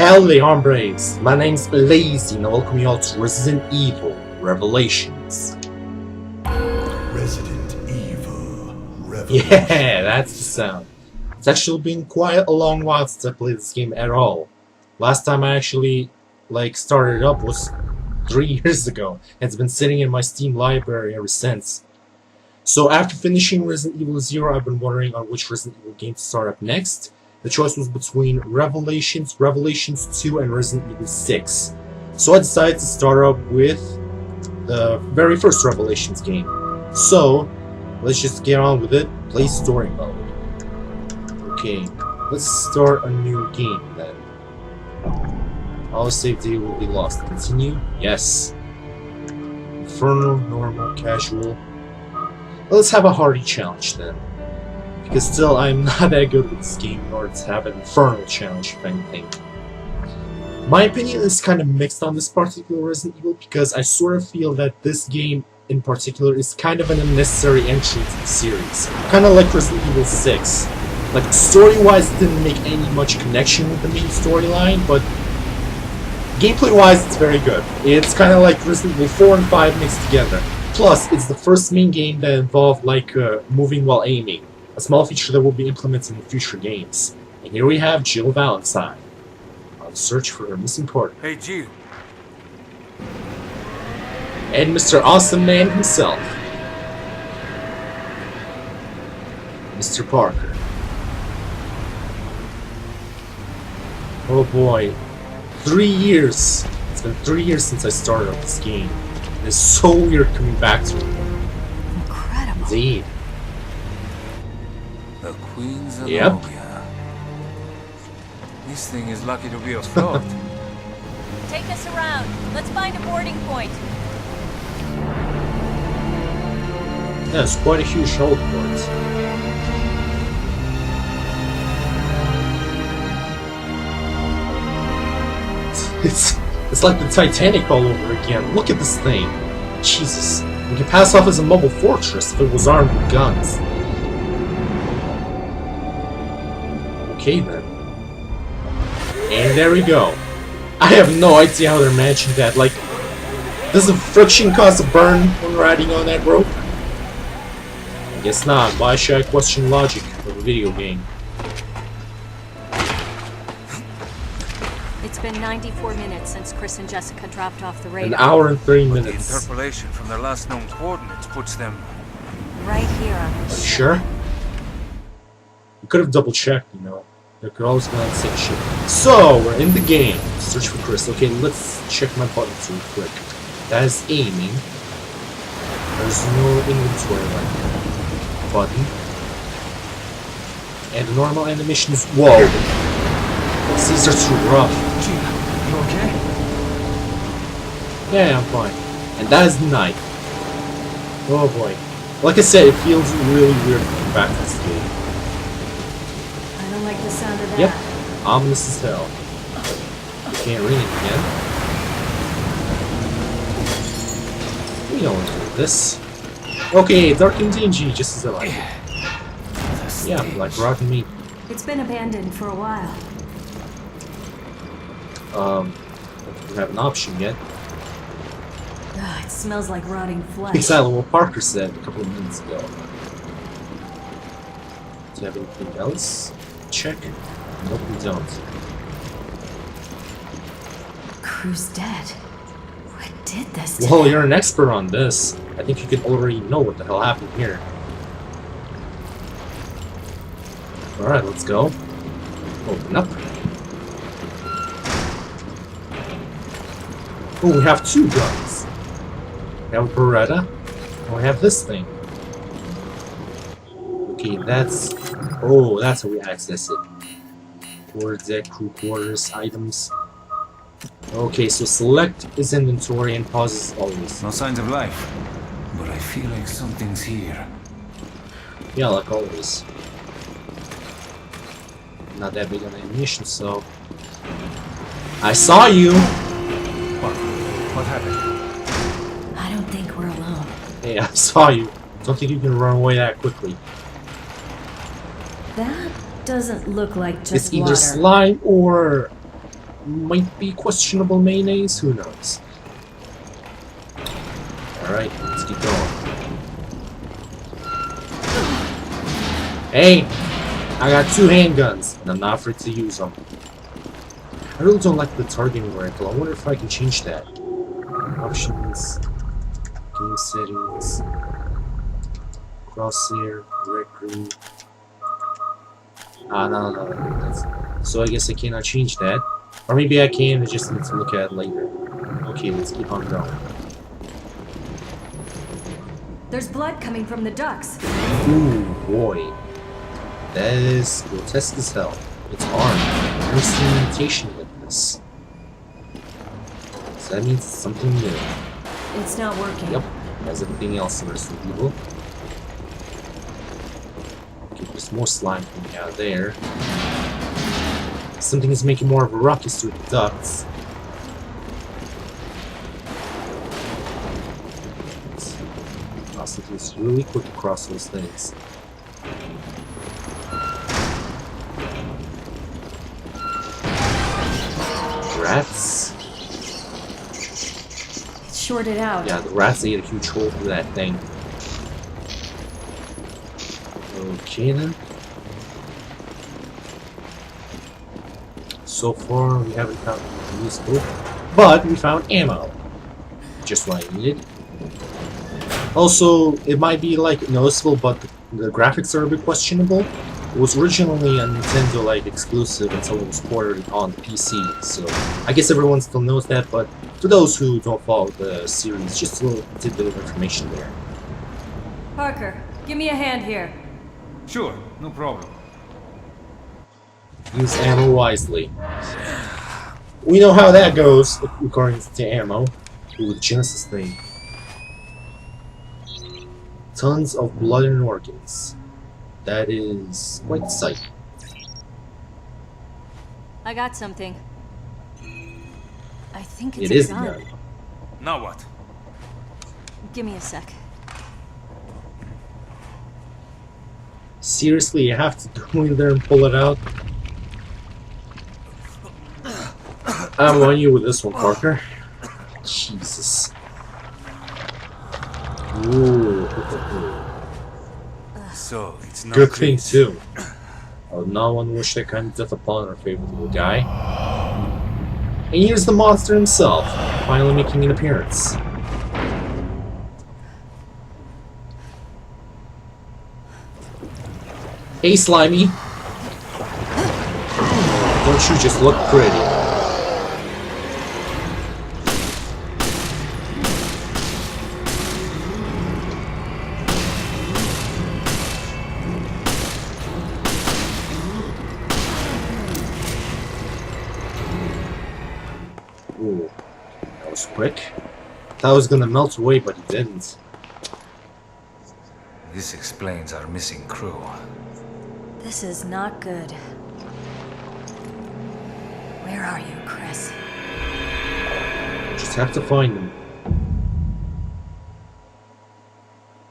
Howdy, hombres! My name's L.A.zy and I welcome you all to Resident Evil Revelations. Resident Evil Revelations. Yeah, that's the sound. It's actually been quite a long while since I played this game at all. Last time I actually started it up was 3 years ago, and it's been sitting in my Steam library ever since. So after finishing Resident Evil 0, I've been wondering on which Resident Evil game to start up next. The choice was between Revelations, Revelations 2, and Resident Evil 6. So I decided to start up with the very first Revelations game. So, let's just get on with it. Play story mode. Okay, let's start a new game then. All save data will be lost. Continue? Yes. Inferno, normal, casual. Let's have a hardy challenge then. Because still, I'm not that good with this game in order to have an infernal challenge, if anything. My opinion is kind of mixed on this particular Resident Evil because I sort of feel that this game in particular is kind of an unnecessary entry to the series. Kind of like Resident Evil 6. Like, story-wise, it didn't make any much connection with the main storyline, but gameplay-wise, it's very good. It's kind of like Resident Evil 4 and 5 mixed together. Plus, it's the first main game that involved, moving while aiming. A small feature that will be implemented in future games. And here we have Jill Valentine on search for her missing partner. Hey, Jill. And Mr. Awesome Man himself, Mr. Parker. Oh boy, 3 years. It's been 3 years since I started up this game. And it's so weird coming back to it. Incredible. Indeed. The Queen's Yep. Alogia. This thing is lucky to be afloat. Take us around. Let's find a boarding point. Yeah, it's quite a huge hold port. It's like the Titanic all over again. Look at this thing. Jesus. We could pass off as a mobile fortress if it was armed with guns. Okay then. And there we go. I have no idea how they're managing that. Like, does the friction cause a burn when riding on that rope? I guess not. Why should I question logic of a video game? It's been 94 minutes since Chris and Jessica dropped off the radar. An hour and 3 But the minutes. interpolation from their last known coordinates puts them... Right here on Are this you ship. sure? We could have double checked, you know. There could always be on the same ship. So, we're in the game. Search for Chris. Okay, let's check my buttons real quick. That is aiming. There's no inventory like that. Button. And the normal animation is... Whoa! These are too rough. You okay? Yeah, I'm fine. And that is the knife. Oh boy. Like I said, it feels really weird coming back to this game. I don't like the sound of that. Yep. Ominous as hell. You can't read it again. We don't want to do this. Okay, dark and dingy, just as I like it. Yeah, like rotten meat. It's been abandoned for a while. I don't think we have an option yet. Ugh, it smells like rotting flesh. Exactly what Parker said a couple of minutes ago. Do you have anything else? Check. Nope, we don't. Crew's dead. What did this to Well, them? you're an expert on this. I think you can already know what the hell happened here. Alright, let's go. Open up. Oh, we have 2 guns. We have a Beretta. And we have this thing. Okay, that's... Oh, that's how we access it. Quarter deck, crew quarters, items. Okay, so select is inventory and pause is always. No signs of life. But I feel like something's here. Yeah, like always. Not that big on ammunition, so... I saw you! What happened? I don't think we're alone. Hey, I saw you. Don't think you can run away that quickly. That doesn't look like just It's either water. slime or might be questionable mayonnaise, who knows? Alright, let's keep going. Hey! I got 2 handguns, and I'm not afraid to use them. I really don't like the targeting rifle. I wonder if I can change that. Options, game settings, crosshair, record. No. So I guess I cannot change that. Or maybe I can, I just need to look at it later. Okay, let's keep on going. There's blood coming from the ducts. Ooh, boy. That is grotesque as hell. It's armed. There's some mutation with this. So that means it's something new. It's not working. Yep, as everything else in Resident Evil. Okay, there's more slime coming out of there. Something is making more of a ruckus through the ducts. Something's really quick across those things. Rats? It's shorted out. Yeah, the rats ate a huge hole through that thing. Okay then. So far we haven't found anything useful, but we found ammo. Just what I needed. Also, it might be like noticeable, but the graphics are a bit questionable. It was originally a Nintendo like exclusive until it was ported on the PC, so I guess everyone still knows that, but for those who don't follow the series, just a little tidbit of information there. Parker, give me a hand here. Sure, no problem. Use ammo wisely. We know how that goes, according to ammo. Ooh, the Genesis thing. Tons of blood and organs. That is quite the sight. I got something. I think it's It is a the gun. gun. Now what? Give me a sec. Seriously, you have to go in there and pull it out? I'm on you with this one, Parker. Jesus. Ooh. So, it's not Good thing, this. too. I would not want to wish that kind of death upon our favorite little guy. And here's the monster himself, finally making an appearance. Hey, Slimy! Don't you just look pretty? Ooh, that was quick. Thought I was gonna melt away, but he didn't. This explains our missing crew. This is not good. Where are you, Chris? Just have to find him.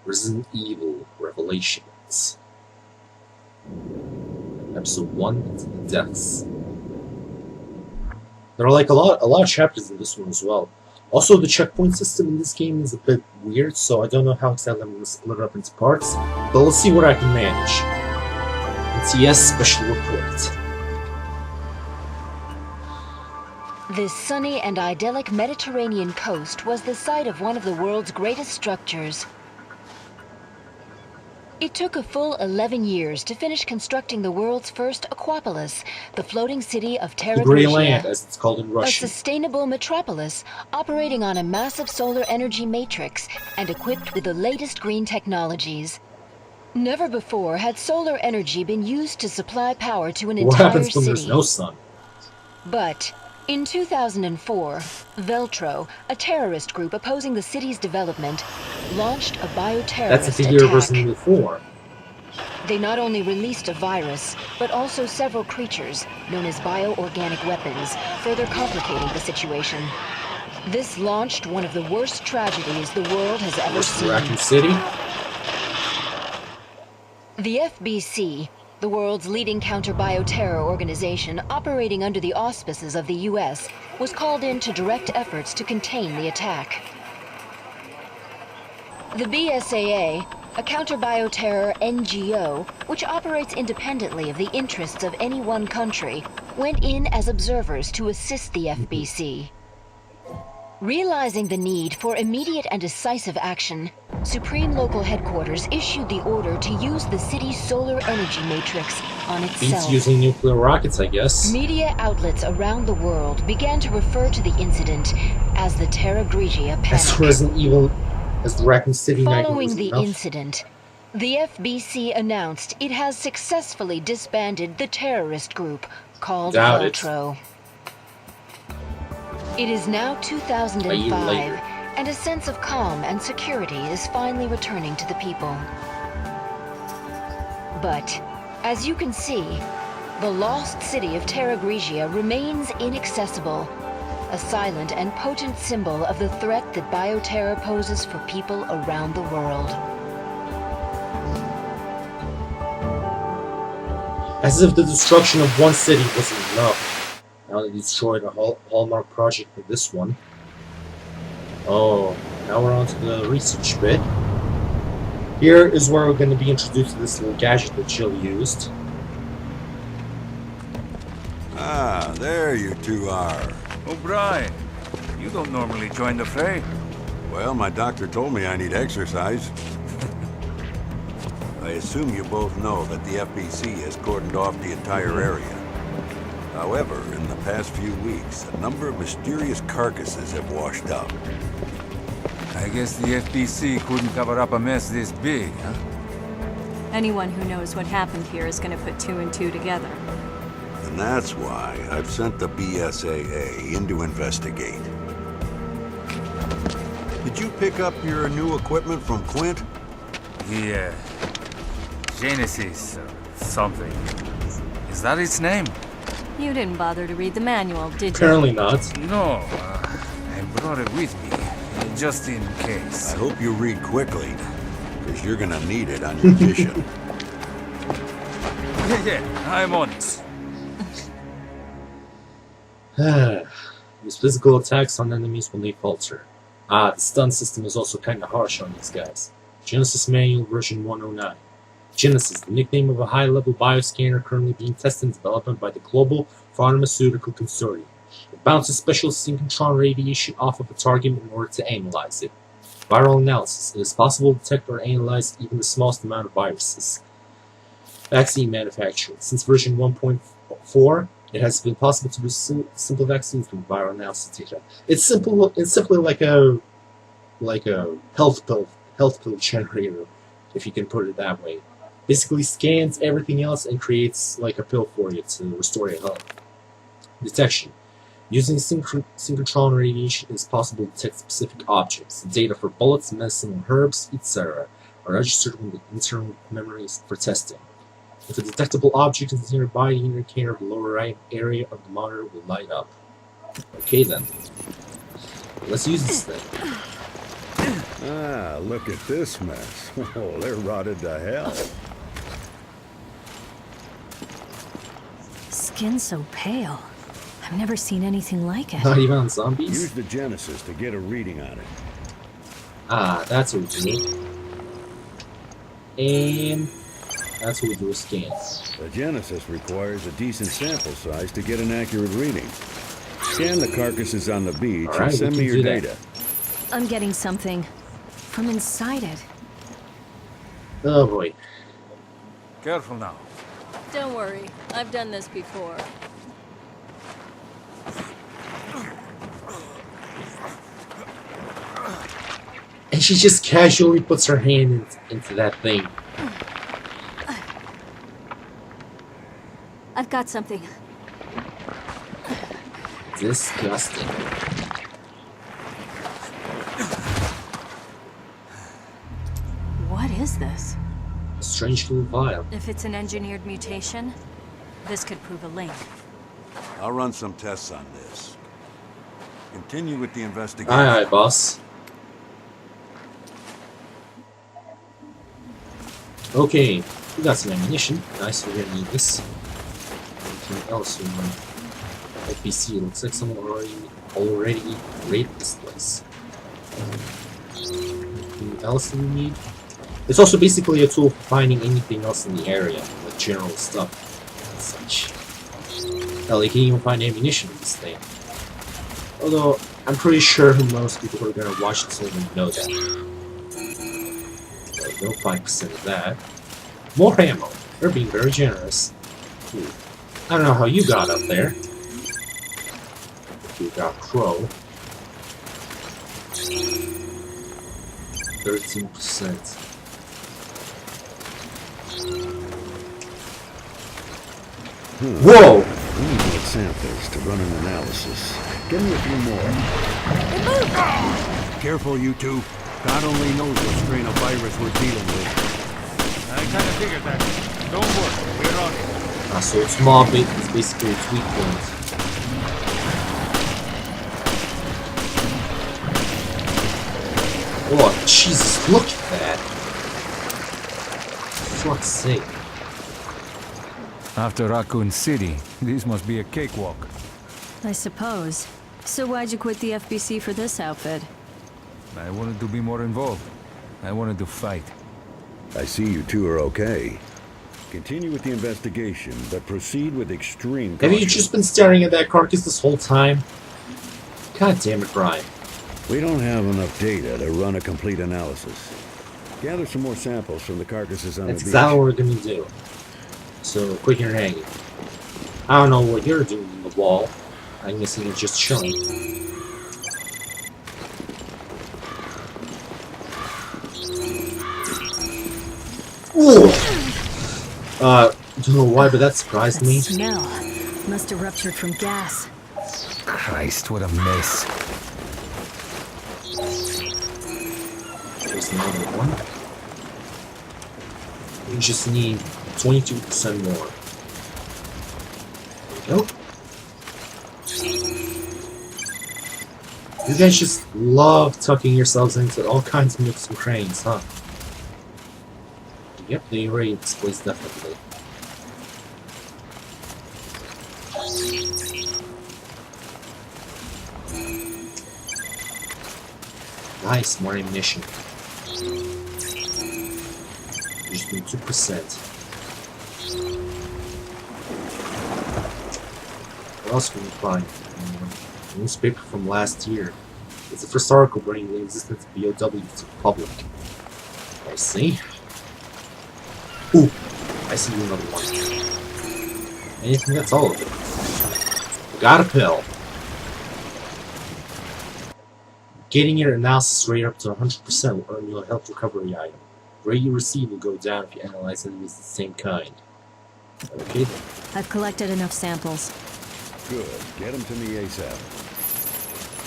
Resident Evil Revelations. Episode 1, The Deaths. There are like a lot of chapters in this one as well. Also, the checkpoint system in this game is a bit weird, so I don't know how exactly I'm going to split it up into parts, but let's see what I can manage. NTS Special Report. This sunny and idyllic Mediterranean coast was the site of one of the world's greatest structures. It took a full 11 years to finish constructing the world's first Aquapolis, the floating city of Terra The Grey Grigia. Land, as it's called in A Russian. sustainable metropolis operating on a massive solar energy matrix and equipped with the latest green technologies. Never before had solar energy been used to supply power to an What entire happens when city. there's no sun? But in 2004, Veltro, a terrorist group opposing the city's development, launched a bioterrorist That's the year of attack. Resident Evil 4. They not only released a virus, but also several creatures, known as bioorganic weapons, further complicating the situation. This launched one of the worst tragedies the world has ever Versus seen. Raccoon City. The FBC, the world's leading counter-bioterror organization operating under the auspices of the US, was called in to direct efforts to contain the attack. The BSAA, a counter-bioterror NGO, which operates independently of the interests of any one country, went in as observers to assist the FBC. Realizing the need for immediate and decisive action, Supreme Local Headquarters issued the order to use the city's solar energy matrix on Beats itself. using nuclear rockets, I guess. Media outlets around the world began to refer to the incident as the Terra Grigia As panic. Resident Evil, as the Raccoon City Nightmare Following was the enough. incident, the FBC announced it has successfully disbanded the terrorist group called Doubt it. Veltro. It is now A 2005, year later. and a sense of calm and security is finally returning to the people. But, as you can see, the lost city of Terra Grigia remains inaccessible, a silent and potent symbol of the threat that bioterror poses for people around the world. As if the destruction of one city wasn't enough. Now they destroyed a hallmark project with this one. Oh, now we're on to the research bit. Here is where we're going to be introduced to this little gadget that Jill used. Ah, there you two are. O'Brien, you don't normally join the fray. Well, my doctor told me I need exercise. I assume you both know that the FBC has cordoned off the entire area. However, in the past few weeks, a number of mysterious carcasses have washed up. I guess the FBC couldn't cover up a mess this big, huh? Anyone who knows what happened here is going to put two and two together. And that's why I've sent the BSAA in to investigate. Did you pick up your new equipment from Quint? The, Genesis, something. Is that its name? You didn't bother to read the manual, did you? Apparently not. No, I brought it with me, just in case. I hope you read quickly, because you're gonna need it on your mission. Yeah, I'm on it. Use physical attacks on enemies when they falter. Ah, the stun system is also kinda harsh on these guys. Genesis Manual version 109. Genesis, the nickname of a high-level bioscanner currently being tested and developed by the Global Pharmaceutical Consortium. It bounces special synchrotron radiation off of a target in order to analyze it. Viral analysis. It is possible to detect or analyze even the smallest amount of viruses. Vaccine manufacturing. Since version 1.4, it has been possible to do simple vaccines with viral analysis data. It's simple. It's simply like a health pill generator, if you can put it that way. Basically scans everything else and creates like a pill for you to restore your health. Detection. Using synchrotron radiation, it is possible to detect specific objects. Data for bullets, medicine, herbs, etc. are registered in the internal memories for testing. If a detectable object is nearby, the indicator of the lower right area of the monitor will light up. Okay then. Let's use this thing. Ah, look at this mess. Oh, they're rotted to hell. Skin so pale. I've never seen anything like it. Not even on zombies? Use the Genesis to get a reading on it. Ah, that's what we do. And that's what we do with scans. The Genesis requires a decent sample size to get an accurate reading. Scan the carcasses on the beach All right, and send we me can your do that. data. I'm getting something from inside it. Oh boy. Careful now. Don't worry, I've done this before. And she just casually puts her hand into that thing. I've got something. Disgusting. What is this? A strange little vial. If it's an engineered mutation, this could prove a link. I'll run some tests on this. Continue with the investigation. Aye, aye, boss. Okay, We got some ammunition. Nice, we're gonna need this. Anything else we want? FPC, looks like someone already raided this place. Anything else we need? It's also basically a tool for finding anything else in the area, like general stuff and such. Hell, you can even find ammunition in this thing. Although, I'm pretty sure most people who are gonna watch this will know that. Well, no 5% of that. More ammo. They're being very generous. Ooh. I don't know how you got up there. You got Crow. 13%. Whoa! We need more samples to run an analysis. Give me a few more. Careful, you two. God only knows what strain of virus we're dealing with. I kind of figured that. Don't worry, we're on it. So small bit is basically its weak point. Oh, Jesus, look at that! For fuck's sake. After Raccoon City, this must be a cakewalk. I suppose. So why'd you quit the FBC for this outfit? I wanted to be more involved. I wanted to fight. I see you two are okay. Continue with the investigation, but proceed with extreme Have caution. you just been staring at that carcass this whole time? God damn it, Brian. We don't have enough data to run a complete analysis. Gather some more samples from the carcasses on That's the beach. exactly what we're gonna do. So, quit your hanging. I don't know what you're doing in the wall. I'm guessing it's just chilling. Ooh! Don't know why, but that surprised That me. smell must have ruptured from gas. Christ, what a mess. There's another one. We just need 22% more. There we go. You guys just love tucking yourselves into all kinds of nooks and crannies, huh? Yep, they raid this place definitely. Nice, more ammunition. Just need 2%. What else can we find? A newspaper from last year. It's the first article bringing the existence of BOW to the public. I see. Ooh, I see another one. And I think that's all of it. Got a pill. Getting your analysis rate up to 100% will earn you a health recovery item. The rate you receive will go down if you analyze enemies of the same kind. Okay then. I've collected enough samples. Good. Get them to me ASAP.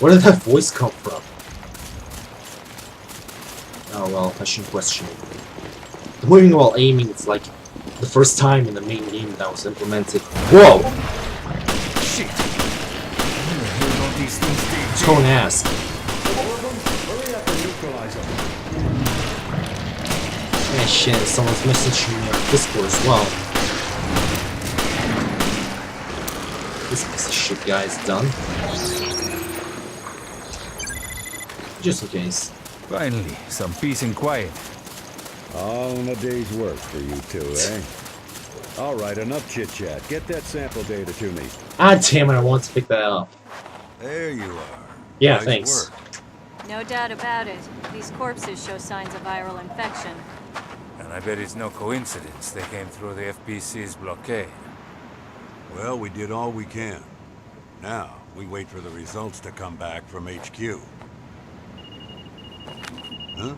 Where did that voice come from? Oh well, I shouldn't question it. The moving while aiming is like the first time in the main game that was implemented. Whoa! Shit! Where the hell don't these things stay? Don't ask. Hurry up and neutralize them. Yeah, shit, someone's messaging me on Discord as well. This piece of shit guy is done. Just in case. Finally, some peace and quiet. All in a day's work for you two, eh? All right, enough chit-chat. Get that sample data to me. Ah, damn it, I want to pick that up. There you are. Yeah, Nice thanks. work. No doubt about it. These corpses show signs of viral infection. And I bet it's no coincidence they came through the FBC's blockade. Well, we did all we can. Now, we wait for the results to come back from HQ. Huh?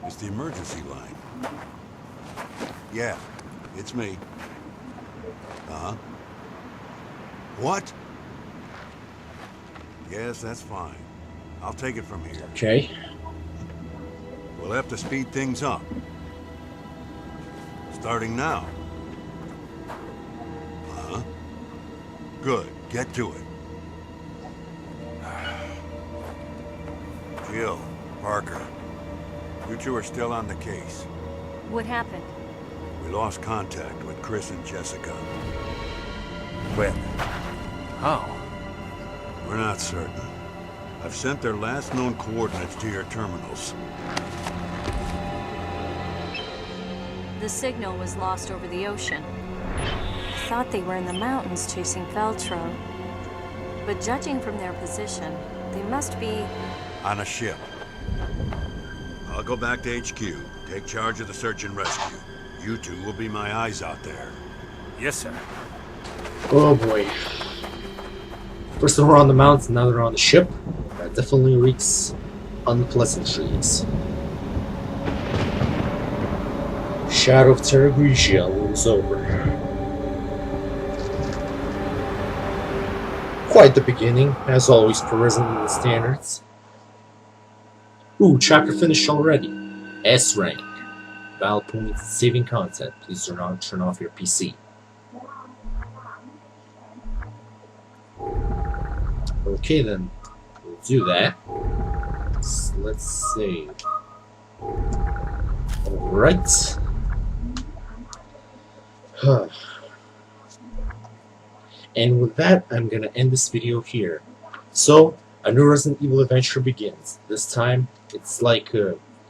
It's the emergency line. Yeah, it's me. Uh-huh. What? Yes, that's fine. I'll take it from here. Okay. We'll have to speed things up. Starting now. Uh-huh. Good. Get to it. Jill, Parker, you two are still on the case. What happened? We lost contact with Chris and Jessica. When? How? We're not certain. I've sent their last known coordinates to your terminals. The signal was lost over the ocean. I thought they were in the mountains chasing Feltro. But judging from their position, they must be... On a ship. I'll go back to HQ, take charge of the search and rescue. You two will be my eyes out there. Yes, sir. Oh boy. First they were on the mountain, now they're on the ship. That definitely reeks unpleasantries. Shadow of Terra Grigia looms over. Quite the beginning, as always present in the standards. Ooh, chapter finished already. S rank. Val points, saving content. Please turn off your PC. Okay then, we'll do that. Let's save. Alright. And with that, I'm gonna end this video here. So, a new Resident Evil adventure begins. This time, it's like,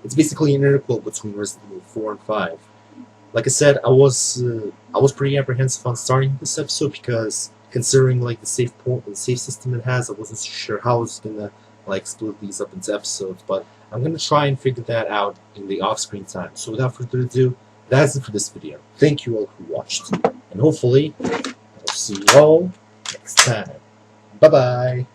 it's basically an interquel between Resident Evil 4 and 5. Like I said, I was pretty apprehensive on starting this episode because, considering like the save system it has, I wasn't sure how I was gonna like split these up into episodes. But I'm gonna try and figure that out in the off-screen time. So without further ado, that's it for this video. Thank you all who watched, and hopefully I'll see you all next time. Bye bye.